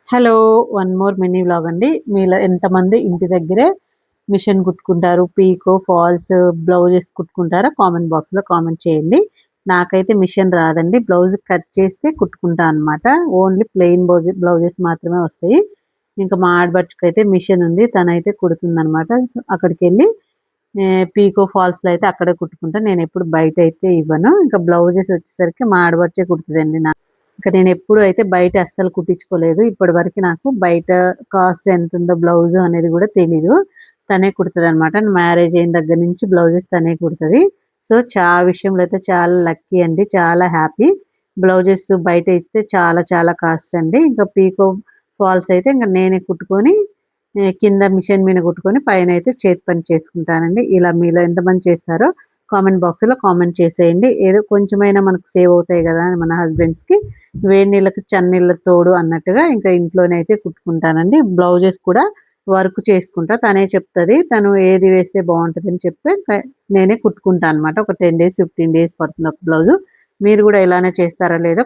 Hello! One more mini vlog అండి. మీలో ఎంతమంది ఇంటి దగ్గరే మిషన్ కుట్టుకుంటారు? పీకో, ఫాల్స్, బ్లౌజెస్ కుట్టుకుంటారా? కామెంట్ బాక్స్‌లో కామెంట్ చేయండి. నాకైతే మిషన్ రాదండి. బ్లౌజ్ కట్ చేస్తే కుట్టుకుంటా అనమాట. ఓన్లీ ప్లెయిన్ బ్లౌజెస్ మాత్రమే వస్తాయి. ఇంకా మా ఆడపడుచుకైతే మిషన్ ఉంది. తనైతే కుడుతుందనమాట. సో, అక్కడికెళ్ళి పీకో, ఫాల్స్‌లో అయితే అక్కడే కుట్టుకుంటా. నేనెప్పుడు బయటైతే ఇవ్వను. ఇంకా బ్లౌజెస్ వచ్చేసరికి మా ఆడపడుచే కుడుతదండి ఇంక నేనెప్పుడు అయితే బయట అస్సలు కుట్టించుకోలేదు. ఇప్పటివరకు నాకు బయట కాస్ట్ ఎంతుందో బ్లౌజు అనేది గూడా తెలీదు. తనే కుడతదనమాట. మ్యారేజ్ అయిన దగ్గర నుంచి బ్లౌజెస్ తనే కుడతది. సో, విషయంలో అయితే చాలా లక్కీ అండి. చాలా హ్యాపీ. బ్లౌజెస్ బయట ఇస్తే చాలా చాలా కాస్ట్ అండి. ఇంకా పీకో, ఫాల్స్ అయితే ఇంక నేనే కుట్టుకొని కింద మిషన్ మీద కుట్టుకొని పైనైతే చేతి పని చేసుకుంటానండి. ఇలా మీలో ఎంతమంది చేస్తారో కామెంట్ బాక్స్‌లో కామెంట్ చేసేయండి. ఏదో కొంచెమైనా మనకు సేవ్ అవుతాయి గదా! మన హస్బెండ్స్‌కి. వేడి నీళ్ళకి చన్నీళ్ళ తోడు అన్నట్టుగా ఇంకా ఇంట్లోనే అయితే కుట్టుకుంటానండి. బ్లౌజెస్ కూడా వర్క్ చేసుకుంటా. తనే చెప్తది. తను ఏది వేస్తే బావుంటదని చెప్తే నేనే కుట్టుకుంటా అనమాట. ఒక 10 డేస్, 15 డేస్ పడుతుంది ఒక బ్లౌజు. మీరు గూడా ఇలానే చేస్తారా లేదో